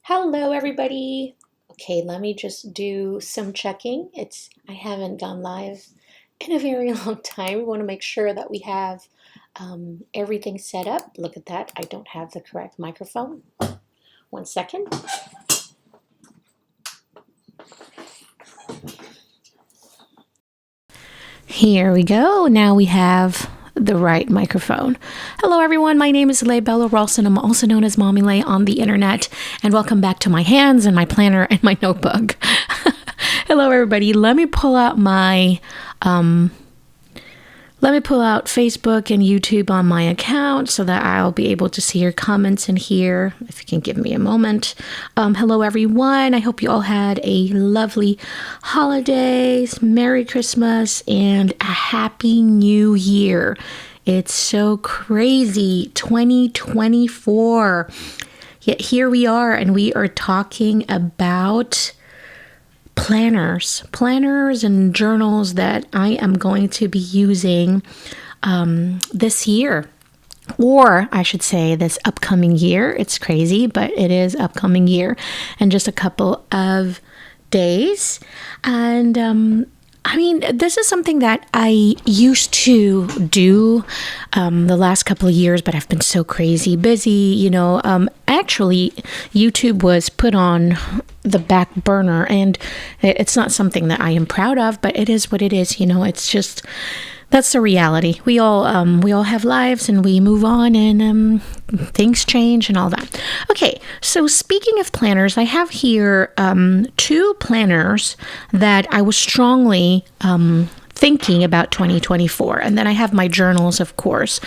Hello, everybody. Okay, let me just do some checking. I haven't gone live in a very long time. We want to make sure that we have everything set up. Look at that. I don't have the correct microphone. 1 second. Here we go. Now we have the right microphone. Hello everyone, my name is Leigh Bella Ralston. I'm also known as Mommy Leigh on the internet, and welcome back to my hands and my planner and my notebook. Hello everybody. Let me pull out Facebook and YouTube on my account so that I'll be able to see your comments in here. If you can give me a moment. Hello everyone. I hope you all had a lovely holidays, Merry Christmas, and a Happy New Year. It's so crazy, 2024. Yet here we are, and we are talking about planners and journals that I am going to be using this year, or I should say this upcoming year. It's crazy, but it is upcoming year in just a couple of days. And this is something that I used to do the last couple of years, but I've been so crazy busy, Actually, YouTube was put on the back burner, and it's not something that I am proud of, but it is what it is. It's just, that's the reality. We all have lives, and we move on, and things change and all that. Okay, so speaking of planners, I have here two planners that I was strongly thinking about 2024, and then I have my journals, of course.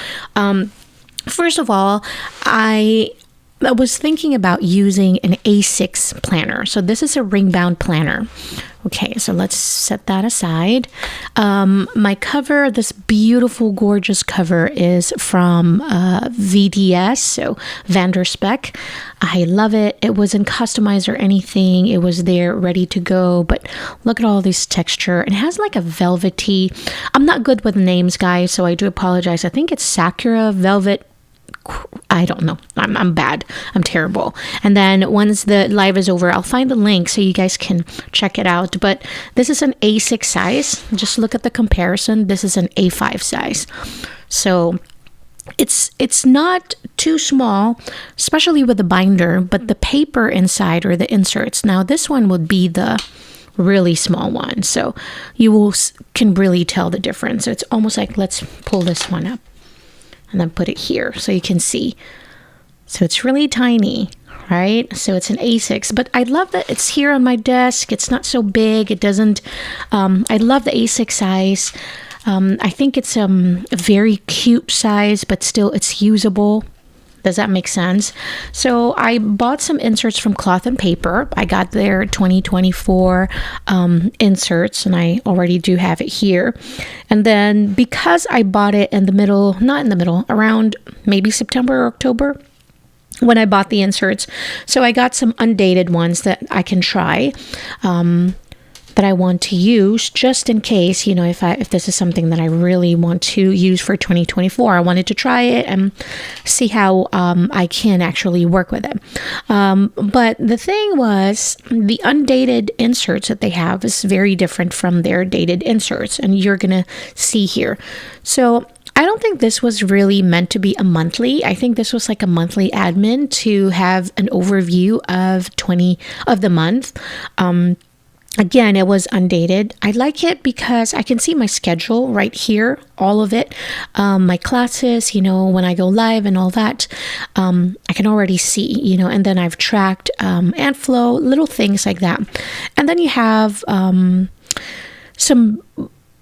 First of all, I was thinking about using an A6 planner. So this is a ringbound planner. Okay, so let's set that aside. My cover, this beautiful, gorgeous cover, is from VDS, so Vanderspec. I love it. It wasn't customized or anything. It was there ready to go, but look at all this texture. It has like a velvety, I'm not good with names, guys, so I do apologize. I think it's Sakura Velvet. I don't know. I'm bad. I'm terrible. And then once the live is over, I'll find the link so you guys can check it out. But this is an A6 size. Just look at the comparison. This is an A5 size. So it's not too small, especially with the binder, but the paper inside, or the inserts. Now this one would be the really small one. So you can really tell the difference. So it's almost like, let's pull this one up and then put it here so you can see. So it's really tiny, right? So it's an A6, but I love that it's here on my desk. It's not so big. It doesn't, I love the A6 size. I think it's a very cute size, but still it's usable. Does that make sense? So I bought some inserts from Cloth and Paper. I got their 2024 inserts, and I already do have it here. And then because I bought it in the middle, not in the middle, around maybe September or October, when I bought the inserts. So I got some undated ones that I can try, that I want to use just in case, if this is something that I really want to use for 2024. I wanted to try it and see how I can actually work with it. But the thing was, the undated inserts that they have is very different from their dated inserts, and you're going to see here. So I don't think this was really meant to be a monthly. I think this was like a monthly admin to have an overview of the month. Again, it was undated. I like it because I can see my schedule right here, all of it, my classes, when I go live and all that. I can already see, and then I've tracked and flow, little things like that. And then you have some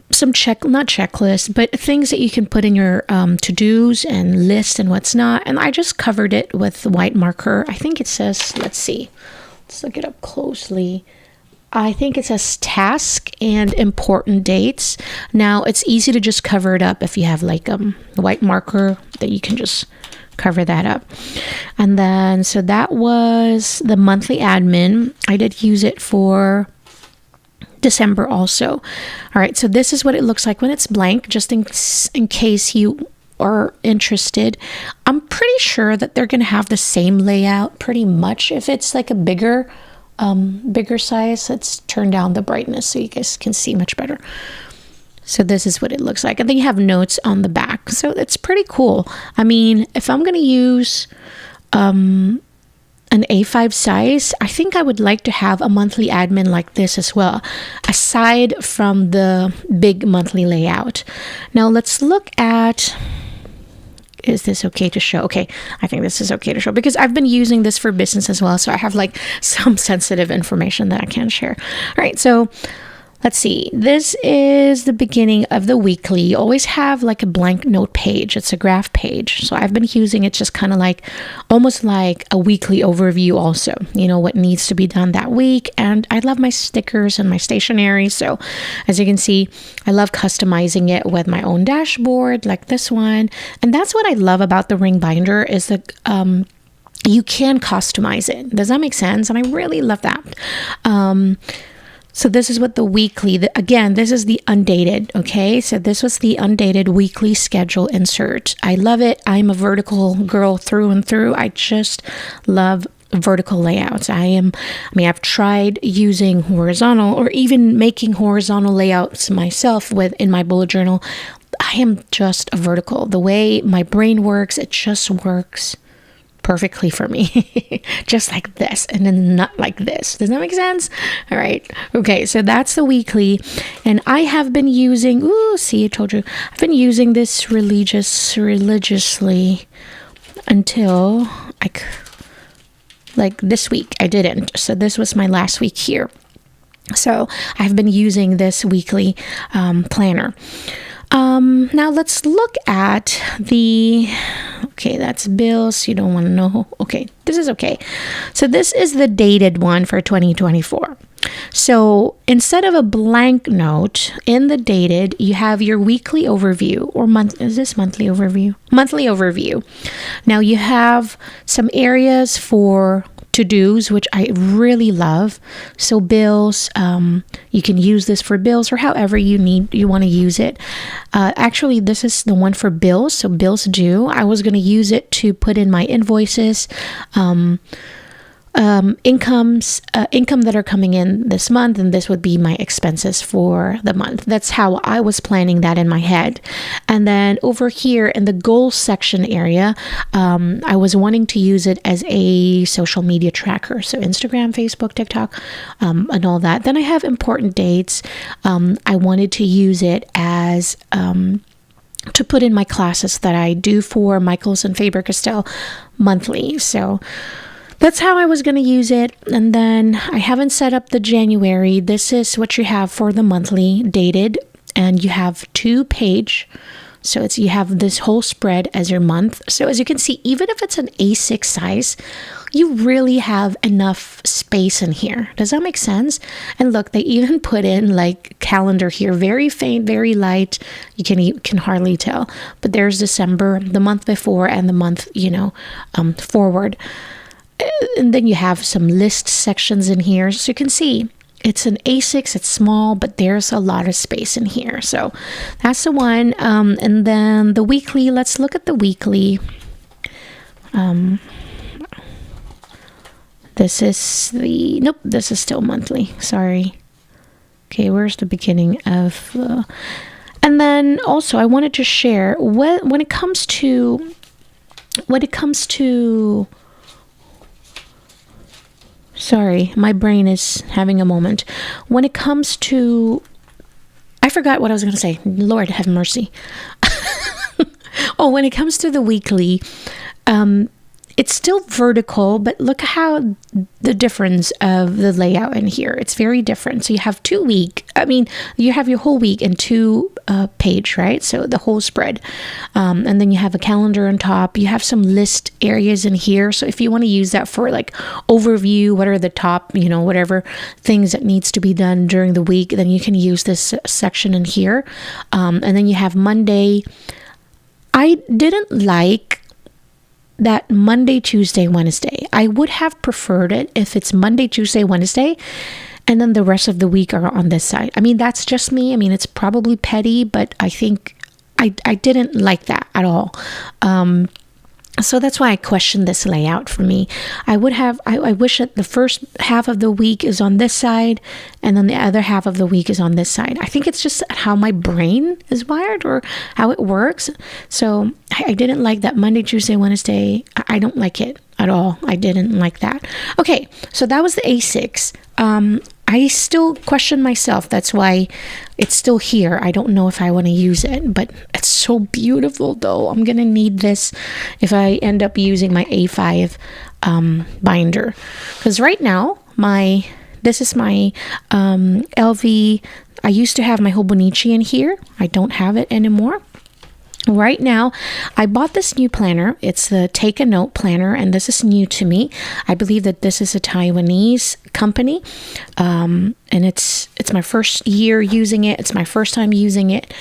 not checklists, but things that you can put in your to-dos and lists and what's not. And I just covered it with white marker. I think it says, let's look it up closely. I think it says task and important dates. Now it's easy to just cover it up if you have like a white marker that you can just cover that up. And then, so that was the monthly admin. I did use it for December also. All right, so this is what it looks like when it's blank, just in case you are interested, I'm pretty sure that they're going to have the same layout pretty much. If it's like a bigger size, let's turn down the brightness so you guys can see much better. So this is what it looks like. And then you have notes on the back. So it's pretty cool. I mean, if I'm going to use an A5 size, I think I would like to have a monthly admin like this as well, aside from the big monthly layout. Now let's look at, is this okay to show? Okay, I think this is okay to show because I've been using this for business as well. So I have like some sensitive information that I can share. All right, so let's see. This is the beginning of the weekly. You always have like a blank note page. It's a graph page. So I've been using it just kind of like almost like a weekly overview also. You know, what needs to be done that week. And I love my stickers and my stationery. So as you can see, I love customizing it with my own dashboard like this one. And that's what I love about the ring binder is that you can customize it. Does that make sense? And I really love that. So this is what the weekly, again, this is the undated, okay? So this was the undated weekly schedule insert. I love it. I'm a vertical girl through and through. I just love vertical layouts. I've tried using horizontal or even making horizontal layouts myself in my bullet journal. I am just a vertical. The way my brain works, it just works perfectly for me. Just like this and then not like this. Does that make sense? All right. Okay, so that's the weekly. And I have been using, I told you. I've been using this religiously until like this week. I didn't. So this was my last week here. So I've been using this weekly planner. Now let's look at okay, that's bills. You don't want to know. Okay, this is okay. So this is the dated one for 2024. So instead of a blank note in the dated, you have your weekly overview or is this monthly overview? Monthly overview. Now you have some areas for to-dos, which I really love. So bills, you can use this for bills or however you want to use it. Actually, this is the one for bills. So bills due. I was going to use it to put in my invoices, income that are coming in this month, and this would be my expenses for the month. That's how I was planning that in my head. And then over here in the goals section area, I was wanting to use it as a social media tracker. So Instagram, Facebook, TikTok, and all that. Then I have important dates. I wanted to use it as to put in my classes that I do for Michaels and Faber-Castell monthly. So that's how I was going to use it. And then I haven't set up the January. This is what you have for the monthly dated. And you have 2-page. So you have this whole spread as your month. So as you can see, even if it's an A6 size, you really have enough space in here. Does that make sense? And look, they even put in like calendar here, very faint, very light. You can hardly tell. But there's December, the month before, and the month, forward. And then you have some list sections in here. So you can see it's an A6, it's small, but there's a lot of space in here. So that's the one. And then the weekly, let's look at the weekly. This is this is still monthly. Sorry. Okay, where's the beginning of and then also I wanted to share when it comes to sorry, my brain is having a moment. When it comes to, I forgot what I was going to say. Lord have mercy. When it comes to the weekly, it's still vertical, but look how the difference of the layout in here. It's very different. So you have you have your whole week in 2-page, right? So the whole spread. And then you have a calendar on top. You have some list areas in here. So if you want to use that for like overview, what are the top, whatever things that needs to be done during the week, then you can use this section in here. And then you have Monday. I didn't like that Monday, Tuesday, Wednesday. I would have preferred it if it's Monday, Tuesday, Wednesday, and then the rest of the week are on this side. I mean, that's just me. I mean, it's probably petty, but I think I didn't like that at all. So that's why I questioned this layout for me. I wish that the first half of the week is on this side and then the other half of the week is on this side. I think it's just how my brain is wired or how it works. So I didn't like that Monday, Tuesday, Wednesday. I don't like it at all. I didn't like that. Okay, so that was the A6. I still question myself. That's why it's still here. I don't know if I want to use it, but it's so beautiful though. I'm going to need this if I end up using my A5 binder. Because right now, this is my LV. I used to have my Hobonichi in here. I don't have it anymore. Right now, I bought this new planner. It's the Take a Note planner, and this is new to me. I believe that this is a Taiwanese company, and it's my first year using it. It's my first time using it.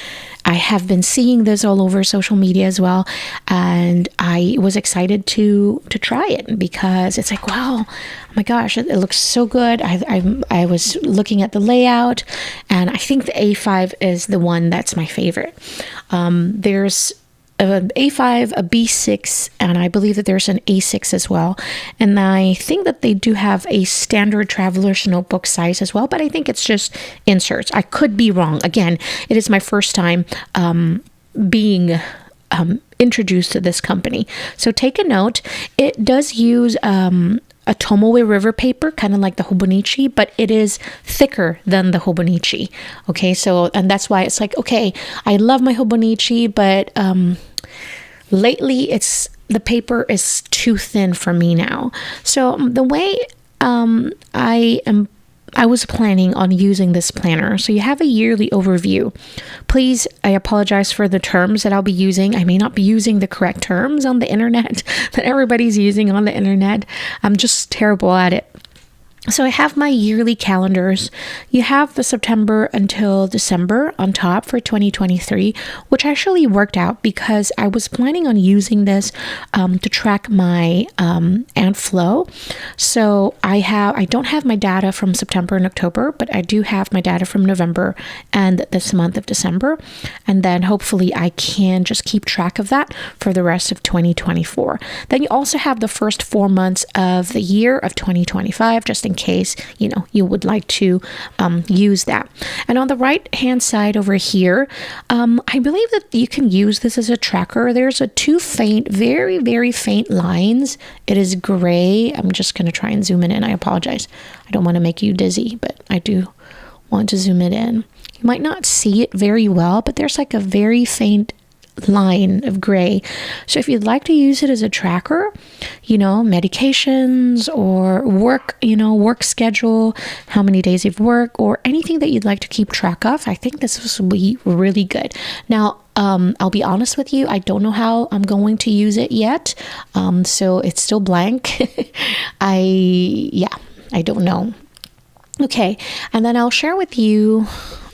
I have been seeing this all over social media as well, and I was excited to try it because it's like, wow, oh my gosh, it looks so good. I was looking at the layout, and I think the A5 is the one that's my favorite. There's an A5, a B6, and I believe that there's an A6 as well. And I think that they do have a standard traveler's notebook size as well, but I think it's just inserts. I could be wrong. Again, it is my first time being introduced to this company. So Take a Note. It does use a Tomoe River paper, kind of like the Hobonichi, but it is thicker than the Hobonichi. Okay, so, and that's why it's like, okay, I love my Hobonichi, but lately the paper is too thin for me now. So the way I was planning on using this planner. So you have a yearly overview. Please, I apologize for the terms that I'll be using. I may not be using the correct terms on the internet that everybody's using on the internet. I'm just terrible at it. So I have my yearly calendars. You have the September until December on top for 2023, which actually worked out because I was planning on using this to track my ant flow. So I don't have my data from September and October, but I do have my data from November and this month of December. And then hopefully I can just keep track of that for the rest of 2024. Then you also have the first 4 months of the year of 2025, just in case you would like to use that. And on the right hand side over here, I believe that you can use this as a tracker. There's two faint, very, very faint lines. It is gray. I'm just going to try and zoom it in. I apologize. I don't want to make you dizzy, but I do want to zoom it in. You might not see it very well, but there's like a very faint line of gray. So if you'd like to use it as a tracker, medications or work schedule, how many days you've worked, or anything that you'd like to keep track of, I think this will be really good. Now, I'll be honest with you, I don't know how I'm going to use it yet. So it's still blank. I don't know. Okay. And then I'll share with you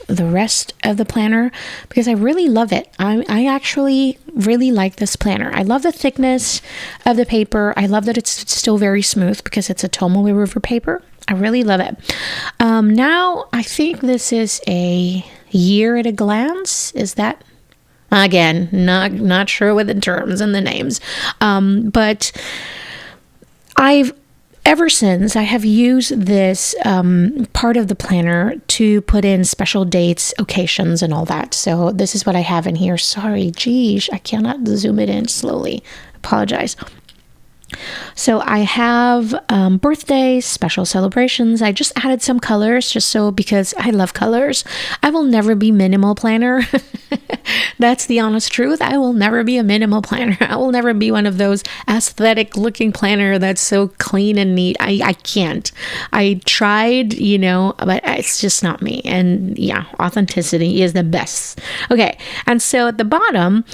the rest of the planner because I really love it. I actually really like this planner. I love the thickness of the paper. I love that it's still very smooth because it's a Tomoe River paper. I really love it. Now I think this is a year at a glance. Is that? Again, not sure with the terms and the names. But ever since I have used this part of the planner to put in special dates, occasions, and all that. So this is what I have in here. Sorry, geez, I cannot zoom it in slowly. Apologize. So I have birthdays, special celebrations. I just added some colors because I love colors. I will never be minimal planner. That's the honest truth. I will never be a minimal planner. I will never be one of those aesthetic looking planner that's so clean and neat. I can't. I tried, but it's just not me. And yeah, authenticity is the best. Okay. And so at the bottom,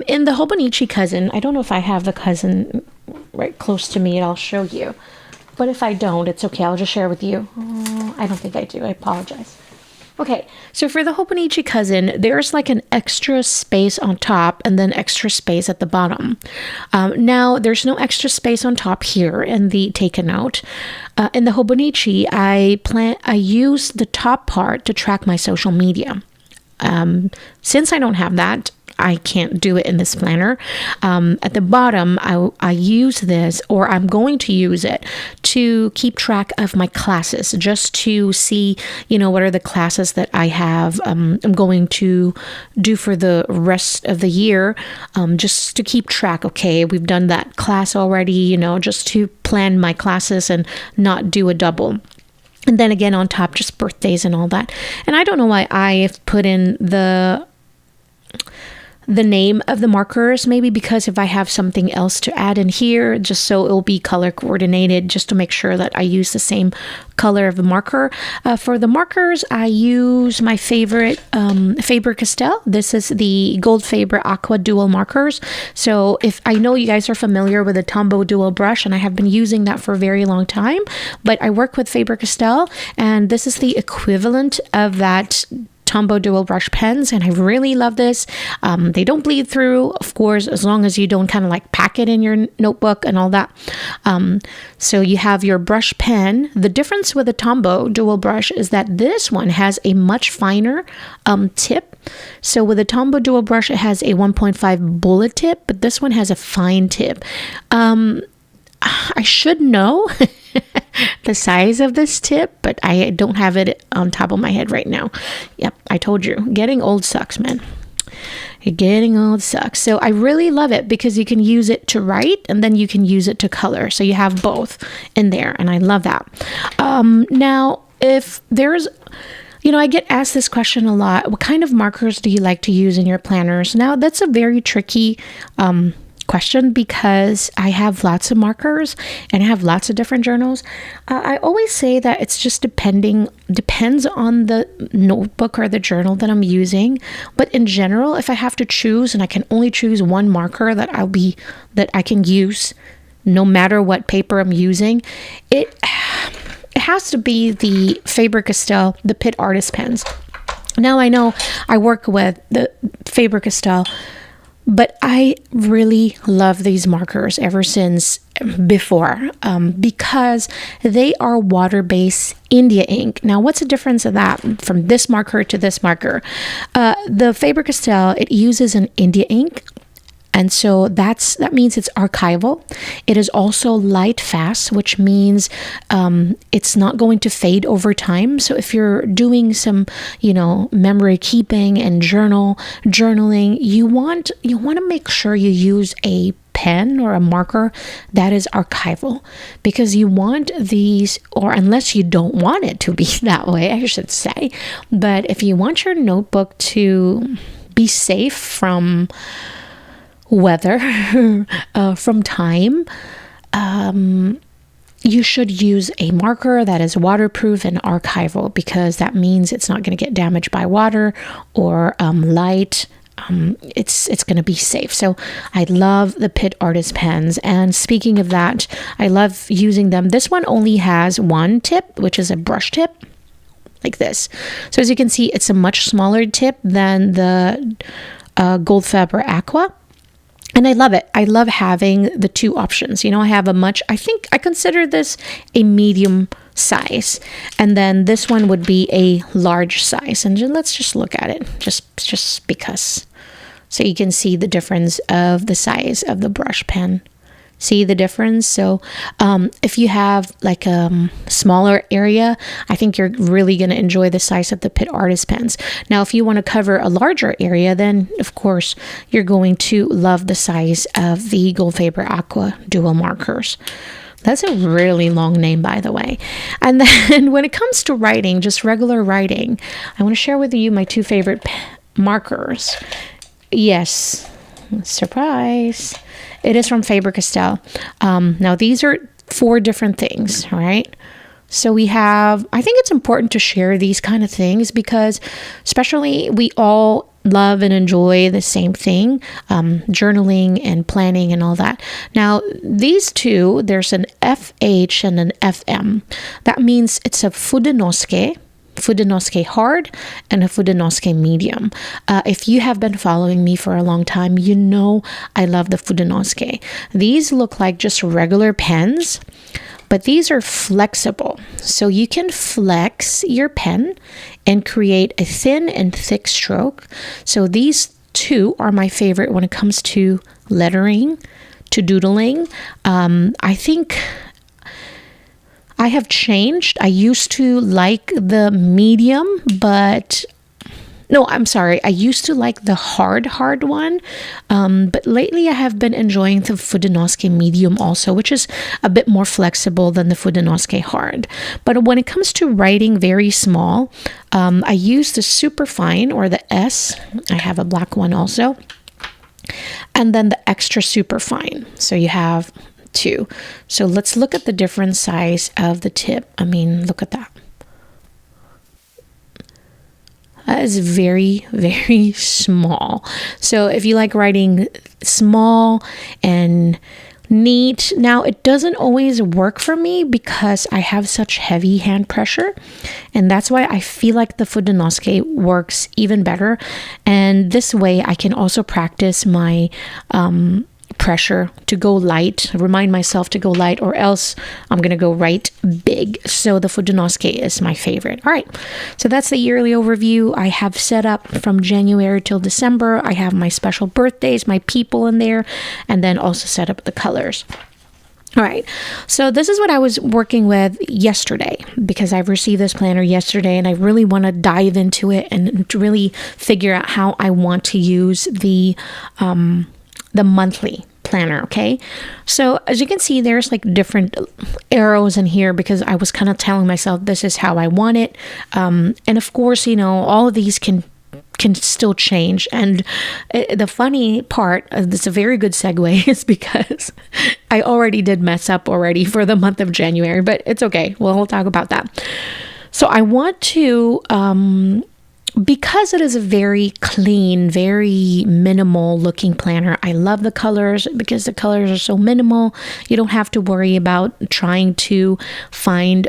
in the Hobonichi cousin, I don't know if I have the cousin right close to me and I'll show you. But if I don't, it's okay. I'll just share with you. I don't think I do. I apologize. Okay, so for the Hobonichi cousin, there's like an extra space on top and then extra space at the bottom. Now, there's no extra space on top here in the Take a Note. In the Hobonichi, I use the top part to track my social media. Since I don't have that, I can't do it in this planner. At the bottom, I use this, or I'm going to use it to keep track of my classes, just to see, what are the classes that I have, I'm going to do for the rest of the year, just to keep track. Okay, we've done that class already, just to plan my classes and not do a double. And then again, on top, just birthdays and all that. And I don't know why I have put in the name of the markers, maybe because if I have something else to add in here, just so it'll be color coordinated, just to make sure that I use the same color of the marker. For the markers, I use my favorite Faber-Castell. This is the Gold Faber Aqua Dual Markers. So if I know you guys are familiar with the Tombow Dual Brush, and I have been using that for a very long time, but I work with Faber-Castell, and this is the equivalent of that Tombow dual brush pens, and I really love this. They don't bleed through, of course, as long as you don't kind of like pack it in your notebook and all that. So you have your brush pen. The difference with the Tombow dual brush is that this one has a much finer tip. So with the Tombow dual brush, it has a 1.5 bullet tip, but this one has a fine tip. I should know the size of this tip, but I don't have it on top of my head right now. Yep, I told you, getting old sucks, man. Getting old sucks. So I really love it because you can use it to write, and then you can use it to color. So you have both in there, and I love that. Now, if there's I get asked this question a lot. What kind of markers do you like to use in your planners? Now, that's a very tricky question because I have lots of markers and I have lots of different journals. I always say that it's just depends on the notebook or the journal that I'm using. But in general, if I have to choose and I can only choose one marker that I can use no matter what paper I'm using, it has to be the Faber-Castell, the Pitt Artist pens. Now I know I work with the Faber-Castell, but I really love these markers ever since before because they are water-based India ink. Now, what's the difference of that from this marker to this marker? The Faber-Castell, it uses an India ink. And so that means it's archival. It is also light fast, which means it's not going to fade over time. So if you're doing some, memory keeping and journaling, you want to make sure you use a pen or a marker that is archival, because you want these, or unless you don't want it to be that way, I should say. But if you want your notebook to be safe from weather, from time, you should use a marker that is waterproof and archival, because that means it's not going to get damaged by water or light. It's going to be safe. So I love the Pitt Artist pens. And speaking of that, I love using them. This one only has one tip, which is a brush tip, like this. So as you can see, it's a much smaller tip than the Gold Faber Aqua. And I love it. I love having the two options. I have I consider this a medium size. And then this one would be a large size. And let's just look at it, just because. So you can see the difference of the size of the brush pen. See the difference? So if you have like a smaller area, I think you're really going to enjoy the size of the Pitt Artist pens. Now, if you want to cover a larger area, then of course you're going to love the size of the Gold Faber Aqua dual markers. That's a really long name, by the way. And then when it comes to writing, just regular writing, I want to share with you my two favorite markers. Yes, surprise. It is from Faber-Castell. Now, these are 4 different things, all right? So I think it's important to share these kind of things because especially we all love and enjoy the same thing, journaling and planning and all that. Now, these two, there's an FH and an FM. That means it's a Fudenosuke hard and a Fudenosuke medium. If you have been following me for a long time, you know I love the Fudenosuke. These look like just regular pens, but these are flexible. So you can flex your pen and create a thin and thick stroke. So these two are my favorite when it comes to lettering, to doodling. I think I have changed. I used to like the medium, but no, I'm sorry. I used to like the hard one. But lately I have been enjoying the Fudenosuke medium also, which is a bit more flexible than the Fudenosuke hard. But when it comes to writing very small, I use the super fine, or the S. I have a black one also. And then the extra super fine. So you have two. So let's look at the different size of the tip. I mean, look at that. That is very, very small. So if you like writing small and neat, now it doesn't always work for me because I have such heavy hand pressure, and that's why I feel like the Fudenosuke works even better. And this way I can also practice my pressure to go light, remind myself to go light, or else I'm going to go right big. So the Fudenosuke is my favorite. All right, so that's the yearly overview. I have set up from January till December. I have my special birthdays, my people in there, and then also set up the colors. All right, so this is what I was working with yesterday, because I've received this planner yesterday and I really want to dive into it and really figure out how I want to use the monthly planner. Okay, so as you can see, there's like different arrows in here because I was kind of telling myself this is how I want it, and of course, you know, all of these can still change. And the funny part, it's a very good segue, is because I already did mess up already for the month of January, but it's okay. We'll talk about that. So I want to because it is a very clean, very minimal looking planner. I love the colors because the colors are so minimal. You don't have to worry about trying to find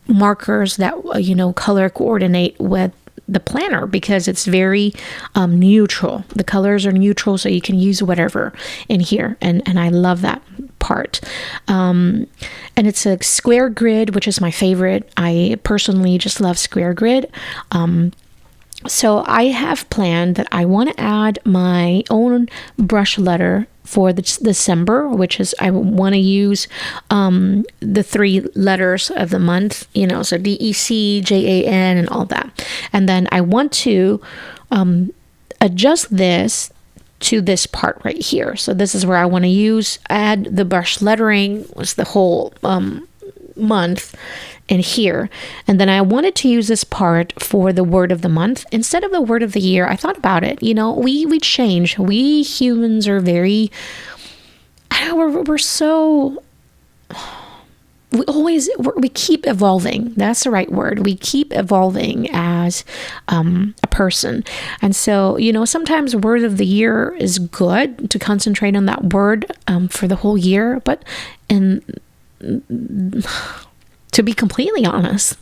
markers that, you know, color coordinate with the planner, because it's very neutral. The colors are neutral, so you can use whatever in here, and I love that part. And it's a square grid, which is my favorite. I personally just love square grid. So I have planned that I want to add my own brush letter for the December, which is, I want to use the 3 letters of the month, you know, so DEC, JAN, and all that. And then I want to adjust this to this part right here. So this is where I want to add the brush lettering, was the whole month in here. And then I wanted to use this part for the word of the month instead of the word of the year. I thought about it, you know, we change. We humans are very, we're so, we keep evolving. That's the right word. We keep evolving as a person. And so, you know, sometimes word of the year is good to concentrate on that word for the whole year. But to be completely honest,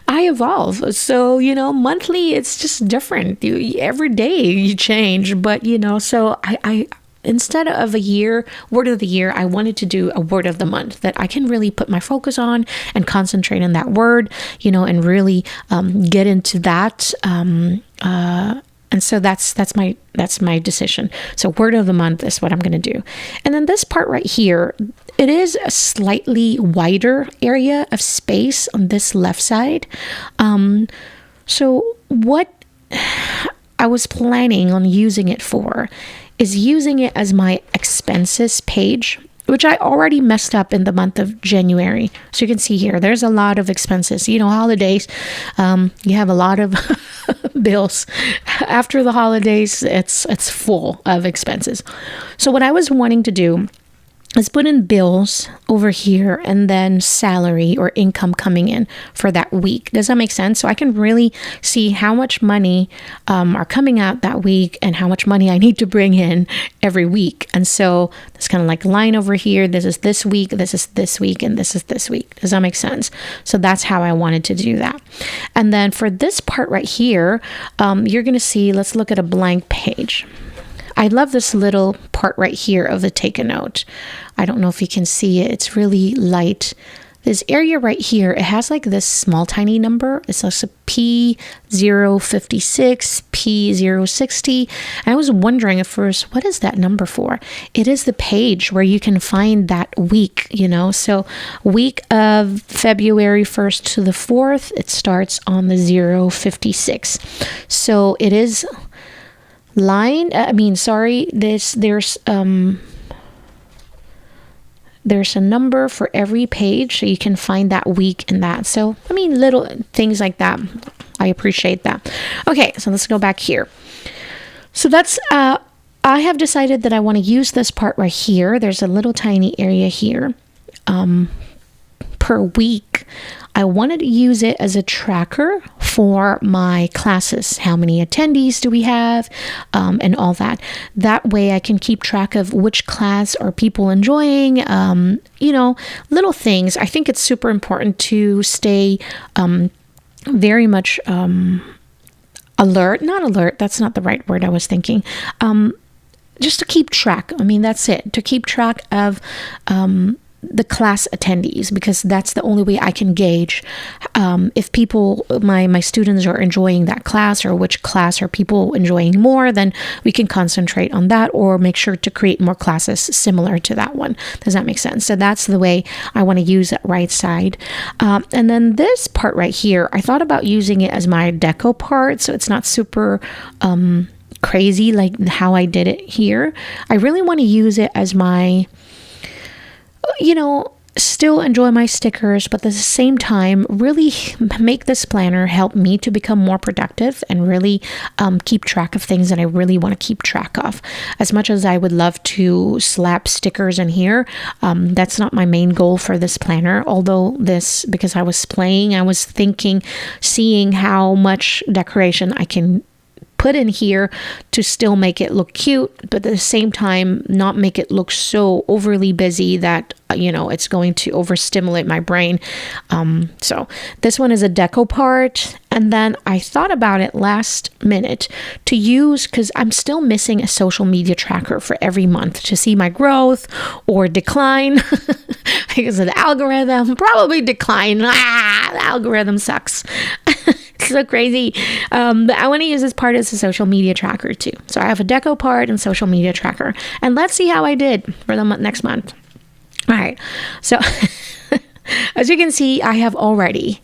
I evolve. So, you know, monthly, it's just different. Every day you change. But, you know, so I instead of a word of the year, I wanted to do a word of the month that I can really put my focus on and concentrate on that word, you know, and really get into that. And so that's my decision. So word of the month is what I'm going to do. And then this part right here, it is a slightly wider area of space on this left side. So what I was planning on using it for is using it as my expenses page, which I already messed up in the month of January. So you can see here, there's a lot of expenses. You know, holidays, you have a lot of bills. After the holidays, it's full of expenses. So what I was wanting to do is put in bills over here and then salary or income coming in for that week. Does that make sense? So I can really see how much money are coming out that week and how much money I need to bring in every week. And so it's kind of like line over here. This is this week, this is this week, and this is this week. Does that make sense? So that's how I wanted to do that. And then for this part right here, you're going to see, let's look at a blank page. I love this little part right here of the take a note. I don't know if you can see it. It's really light. This area right here, it has like this small tiny number. It's also P056, P060. I was wondering at first, what is that number for? It is the page where you can find that week, So week of February 1st to the 4th, it starts on the 056. So it is there's a number for every page, so you can find that week in that. So, little things like that. I appreciate that. Okay, so let's go back here. So that's, I have decided that I want to use this part right here. There's a little tiny area here. Per week, I wanted to use it as a tracker for my classes. How many attendees do we have, and all that. That way I can keep track of which class are people enjoying, little things. I think it's super important to stay very much alert. Not alert, that's not the right word I was thinking. Just to keep track. That's it. To keep track of the class attendees, because that's the only way I can gauge if people, my students are enjoying that class, or which class are people enjoying more. Then we can concentrate on that, or make sure to create more classes similar to that one. Does that make sense? So that's the way I want to use that right side. And then this part right here, I thought about using it as my deco part, so it's not super crazy like how I did it here. I really want to use it as my, still enjoy my stickers, but at the same time, really make this planner help me to become more productive and really keep track of things that I really want to keep track of. As much as I would love to slap stickers in here, that's not my main goal for this planner. Although because I was playing, I was thinking, seeing how much decoration I can put in here to still make it look cute, but at the same time not make it look so overly busy that it's going to overstimulate my brain. So this one is a deco part, and then I thought about it last minute to use, because I'm still missing a social media tracker for every month to see my growth or decline because of the algorithm. Probably decline. The algorithm sucks. So crazy. But I want to use this part as a social media tracker too. So I have a deco part and social media tracker, and let's see how I did for the next month. All right. So as you can see, I have already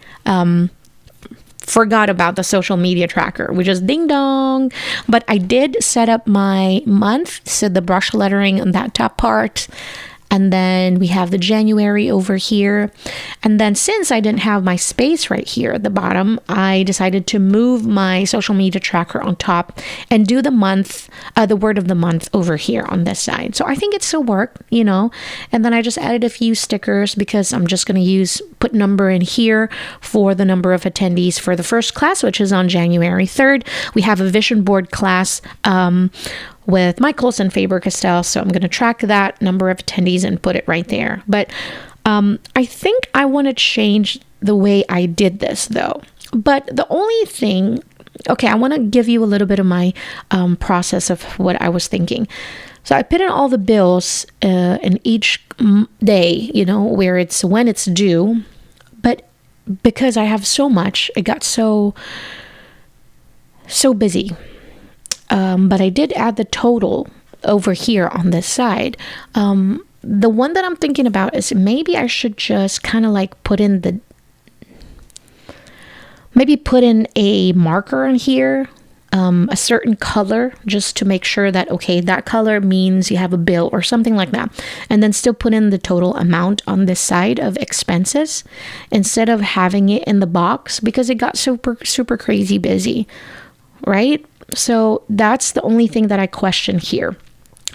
forgot about the social media tracker, which is ding dong. But I did set up my month, so the brush lettering on that top part. And then we have the January over here. And then since I didn't have my space right here at the bottom, I decided to move my social media tracker on top and do the month, the word of the month over here on this side. So I think it still worked, And then I just added a few stickers because I'm just going to put number in here for the number of attendees for the first class, which is on January 3rd. We have a vision board class, with Michaels and Faber-Castell. So I'm going to track that number of attendees and put it right there. But I think I want to change the way I did this though. But the only thing, I want to give you a little bit of my process of what I was thinking. So I put in all the bills in each day, when it's due. But because I have so much, it got so busy. But I did add the total over here on this side. The one that I'm thinking about is maybe I should just kind of like put in a marker in here, a certain color, just to make sure that, that color means you have a bill or something like that. And then still put in the total amount on this side of expenses instead of having it in the box, because it got super, super crazy busy, right? So that's the only thing that I question here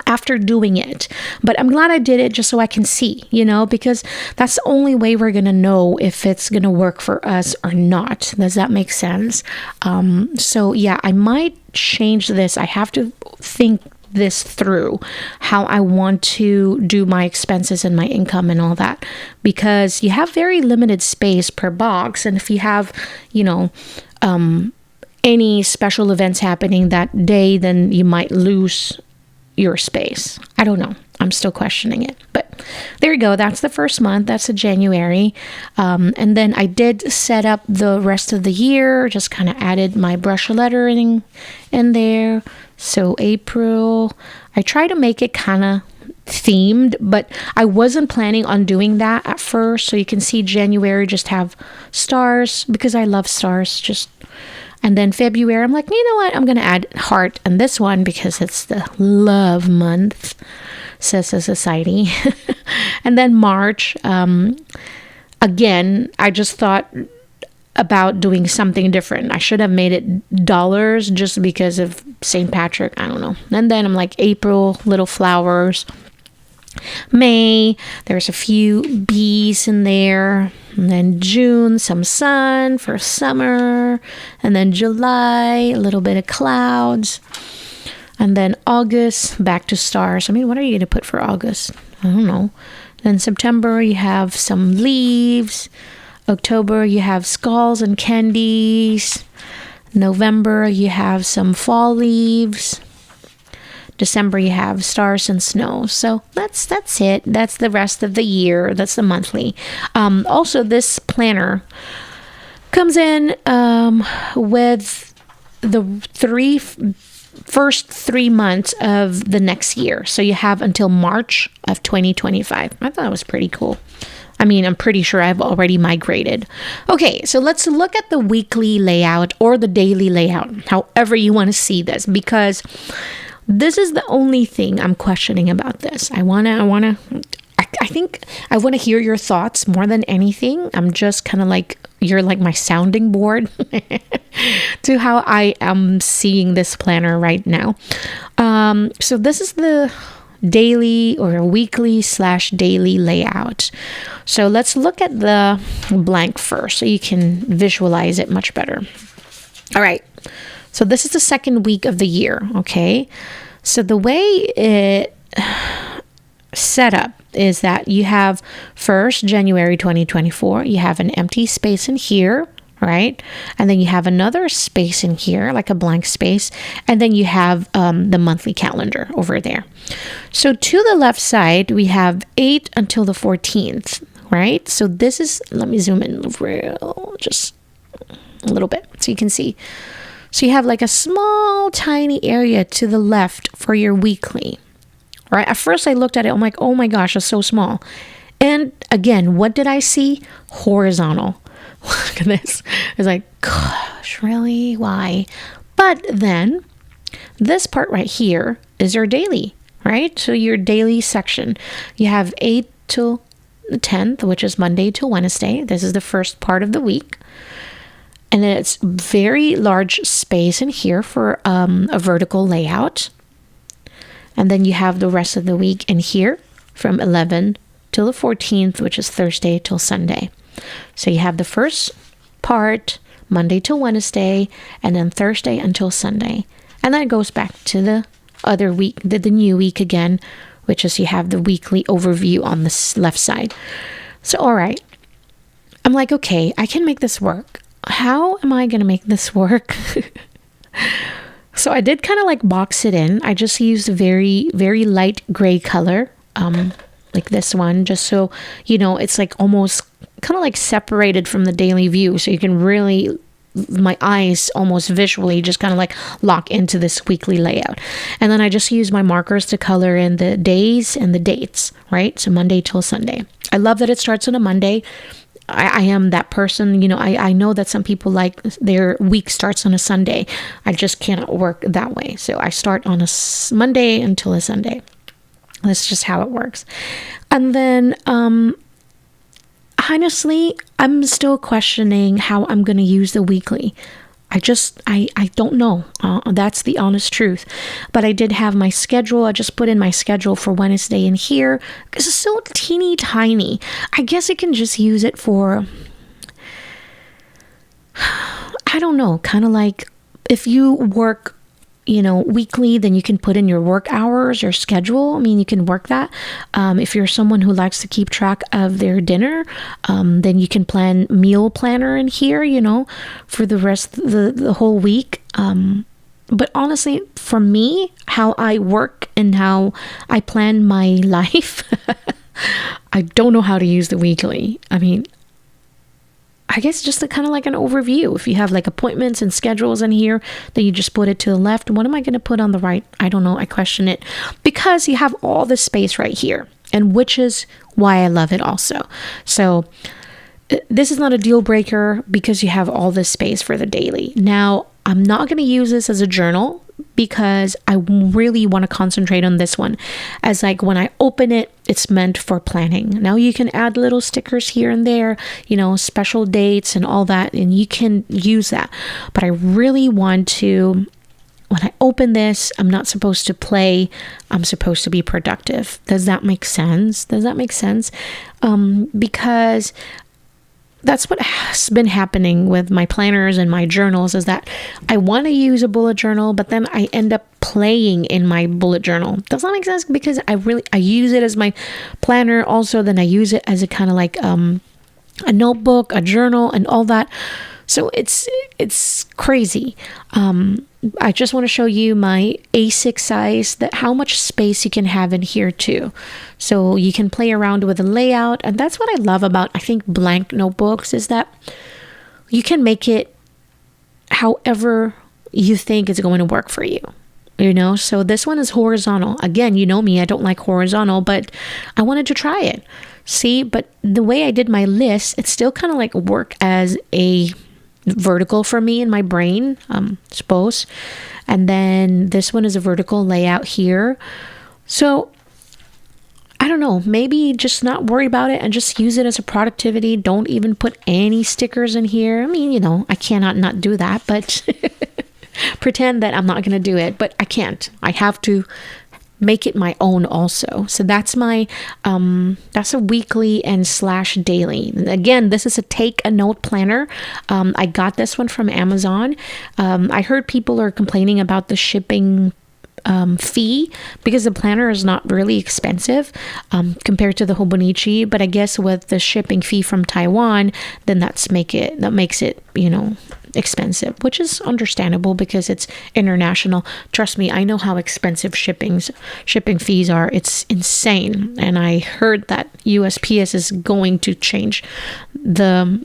after doing it. But I'm glad I did it just so I can see, because that's the only way we're going to know if it's going to work for us or not. Does that make sense? So yeah, I might change this. I have to think this through, how I want to do my expenses and my income and all that, because you have very limited space per box. And if you have, any special events happening that day, then you might lose your space. I don't know. I'm still questioning it. But there you go. That's the first month. That's the January. And then I did set up the rest of the year. Just kind of added my brush lettering in there. So April, I try to make it kind of themed, but I wasn't planning on doing that at first. So you can see January just have stars because I love stars. And then February, I'm like, you know what? I'm going to add heart in this one because it's the love month, says the society. And then March, again, I just thought about doing something different. I should have made it dollars just because of St. Patrick. I don't know. And then I'm like, April, little flowers. May, there's a few bees in there. And then June, some sun for summer. And then July, a little bit of clouds. And then August, back to stars. I mean, what are you going to put for August? I don't know. Then September, you have some leaves. October, you have skulls and candies. November, you have some fall leaves. December, you have stars and snow. So that's it. That's the rest of the year. That's the monthly. Also, this planner comes in with the first 3 months of the next year. So you have until March of 2025. I thought it was pretty cool. I mean, I'm pretty sure I've already migrated. Okay, so let's look at the weekly layout or the daily layout, however you want to see this, because this is the only thing I'm questioning about this. I think I want to hear your thoughts more than anything. I'm just kind of like, you're like my sounding board to how I am seeing this planner right now. So this is the daily or weekly/daily layout. So let's look at the blank first so you can visualize it much better. All right. So this is the second week of the year, okay? So the way it set up is that you have first January 2024, you have an empty space in here, right? And then you have another space in here, like a blank space. And then you have the monthly calendar over there. So to the left side, we have 8 until the 14th, right? So this is, let me zoom in just a little bit so you can see. So you have like a small, tiny area to the left for your weekly, right? At first I looked at it, I'm like, oh my gosh, it's so small. And again, what did I see? Horizontal. Look at this. It's like, gosh, really? Why? But then this part right here is your daily, right? So your daily section. You have 8 till the 10th, which is Monday till Wednesday. This is the first part of the week. And then it's very large space in here for a vertical layout. And then you have the rest of the week in here from 11 till the 14th, which is Thursday till Sunday. So you have the first part, Monday till Wednesday, and then Thursday until Sunday. And then it goes back to the other week, the new week again, which is you have the weekly overview on the left side. So, all right. I'm like, okay, I can make this work. How am I going to make this work? So I did kind of like box it in. I just used a very, very light gray color, like this one, just so, you know, it's like almost kind of like separated from the daily view. So you can really, my eyes almost visually just kind of like lock into this weekly layout. And then I just use my markers to color in the days and the dates, right? So Monday till Sunday. I love that it starts on a Monday. I am that person, you know, I know that some people like their week starts on a Sunday. I just cannot work that way. So I start on a Monday until a Sunday. That's just how it works. And then, honestly, I'm still questioning how I'm going to use the weekly. I don't know. That's the honest truth. But I did have my schedule. I just put in my schedule for Wednesday in here because it's so teeny tiny. I guess I can just use it for, I don't know, kind of like if you work, you know, weekly, then you can put in your work hours, your schedule. I mean, you can work that. If you're someone who likes to keep track of their dinner, then you can plan meal planner in here, you know, for the rest of the whole week. But honestly, for me, how I work and how I plan my life, I don't know how to use the weekly. I mean, I guess just kind of like an overview. If you have like appointments and schedules in here, then you just put it to the left. What am I going to put on the right? I don't know. I question it because you have all this space right here, and which is why I love it also. So this is not a deal breaker because you have all this space for the daily. Now, I'm not going to use this as a journal because I really want to concentrate on this one. As like when I open it, it's meant for planning. Now you can add little stickers here and there, special dates and all that, and you can use that. But I really want to, when I open this, I'm not supposed to play. I'm supposed to be productive. Does that make sense? Because that's what has been happening with my planners and my journals, is that I want to use a bullet journal, but then I end up playing in my bullet journal. Does that make sense? Because I use it as my planner also, then I use it as a kind of like a notebook, a journal, and all that. So it's crazy. I just want to show you my A6 size, that how much space you can have in here too. So you can play around with the layout. And that's what I love about, I think, blank notebooks, is that you can make it however you think it's going to work for you. So this one is horizontal. Again, you know me, I don't like horizontal, but I wanted to try it. See, but the way I did my list, it still kind of like work as a vertical for me in my brain, suppose. And then this one is a vertical layout here. So I don't know, maybe just not worry about it and just use it as a productivity. Don't even put any stickers in here. I mean, I cannot not do that, but pretend that I'm not going to do it, but I can't. I have to make it my own also. So that's my that's a weekly and / daily. Again, this is a take a note planner. I got this one from Amazon. I heard people are complaining about the shipping fee because the planner is not really expensive compared to the Hobonichi, but I guess with the shipping fee from Taiwan, then that makes it expensive, which is understandable because it's international. Trust me, I know how expensive shipping fees are. It's insane. And I heard that USPS is going to change the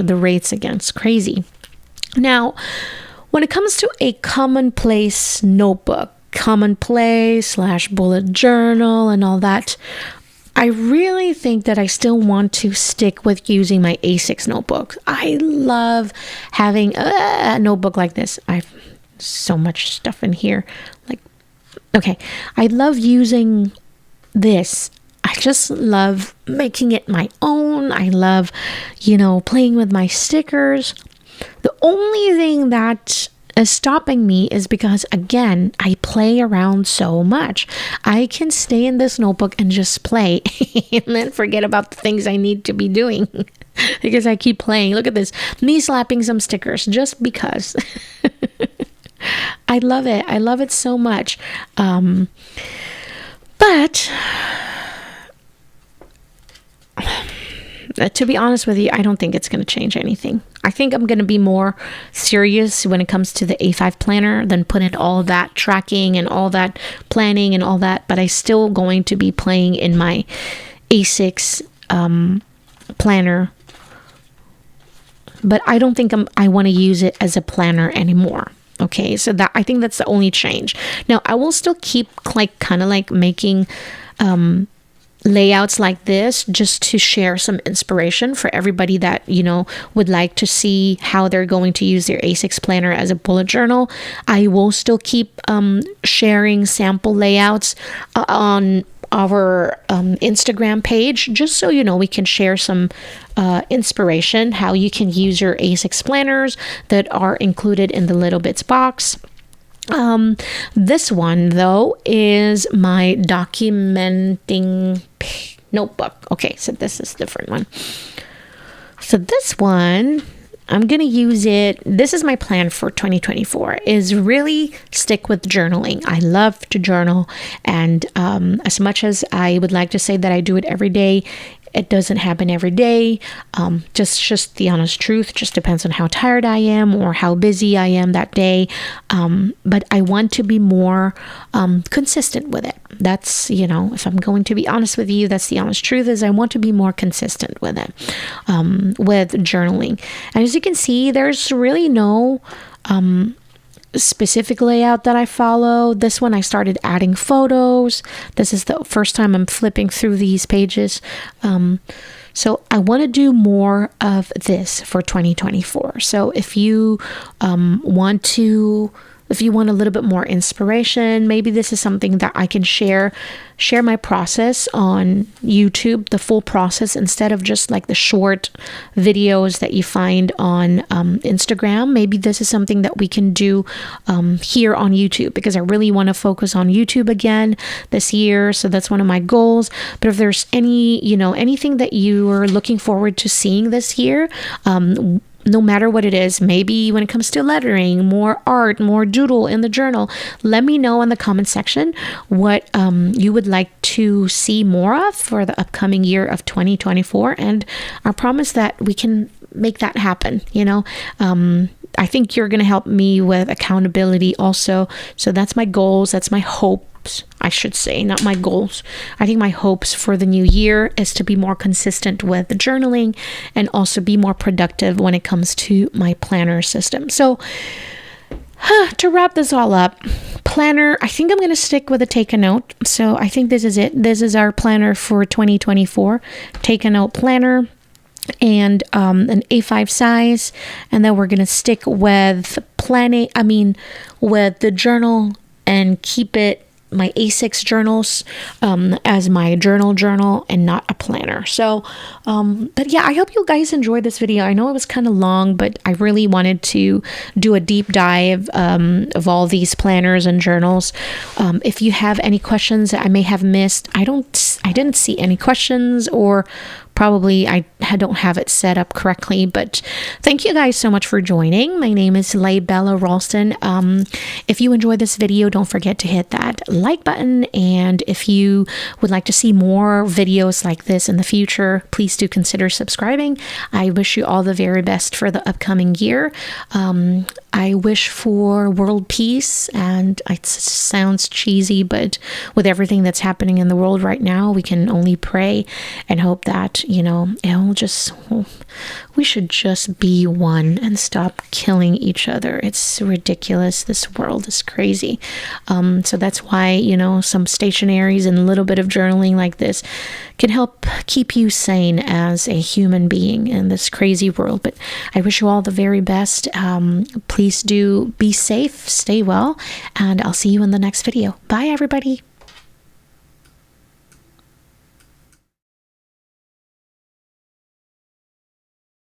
rates again. It's crazy. Now, when it comes to a commonplace notebook, commonplace / bullet journal and all that, I really think that I still want to stick with using my A6 notebook. I love having a notebook like this. I've so much stuff in here. I love using this. I just love making it my own. I love, playing with my stickers. The only thing that is stopping me is because, again, I play around so much. I can stay in this notebook and just play and then forget about the things I need to be doing because I keep playing. Look at this, me slapping some stickers just because. I love it. I love it so much. But to be honest with you, I don't think it's going to change anything. I think I'm going to be more serious when it comes to the A5 planner than put in all that tracking and all that planning and all that. But I still going to be playing in my A6 planner. But I don't think I want to use it as a planner anymore. Okay, so that I think that's the only change. Now, I will still keep kind of making layouts like this just to share some inspiration for everybody that would like to see how they're going to use their A6 planner as a bullet journal. I will still keep sharing sample layouts on our Instagram page, just so we can share some inspiration how you can use your A6 planners that are included in the Little Bits box. This one though is my documenting notebook. Okay, so this is a different one. So this one, I'm going to use it. This is my plan for 2024, is really stick with journaling. I love to journal. And as much as I would like to say that I do it every day, It doesn't happen every day. Just the honest truth. It just depends on how tired I am or how busy I am that day. But I want to be more consistent with it. That's, if I'm going to be honest with you, that's the honest truth, is I want to be more consistent with it, with journaling. And as you can see, there's really no specific layout that I follow. This one I started adding photos. This is the first time I'm flipping through these pages. So I want to do more of this for 2024. So if you if you want a little bit more inspiration, maybe this is something that I can share my process on YouTube, the full process, instead of just like the short videos that you find on Instagram. Maybe this is something that we can do here on YouTube, because I really want to focus on YouTube again this year. So that's one of my goals. But if there's anything that you are looking forward to seeing this year, no matter what it is, maybe when it comes to lettering, more art, more doodle in the journal, let me know in the comment section what you would like to see more of for the upcoming year of 2024. And I promise that we can make that happen. I think you're going to help me with accountability also. So that's my goals. That's my hopes, I should say, not my goals. I think my hopes for the new year is to be more consistent with the journaling and also be more productive when it comes to my planner system. So to wrap this all up, planner, I think I'm going to stick with a take a note. So I think this is it. This is our planner for 2024. Take a note planner. And an A5 size, and then we're gonna stick with with the journal and keep it my A6 journals as my journal and not a planner. So but yeah, I hope you guys enjoyed this video. I know it was kind of long, but I really wanted to do a deep dive of all these planners and journals. If you have any questions that I may have missed, I didn't see any questions, or probably I don't have it set up correctly, but thank you guys so much for joining. My name is Laybella Ralston. If you enjoyed this video, don't forget to hit that like button. And if you would like to see more videos like this in the future, please do consider subscribing. I wish you all the very best for the upcoming year. I wish for world peace, and it sounds cheesy, but with everything that's happening in the world right now, we can only pray and hope that, we should just be one and stop killing each other. It's ridiculous. This world is crazy. So that's why, some stationaries and a little bit of journaling like this can help keep you sane as a human being in this crazy world. But I wish you all the very best. Please do be safe, stay well, and I'll see you in the next video. Bye, everybody.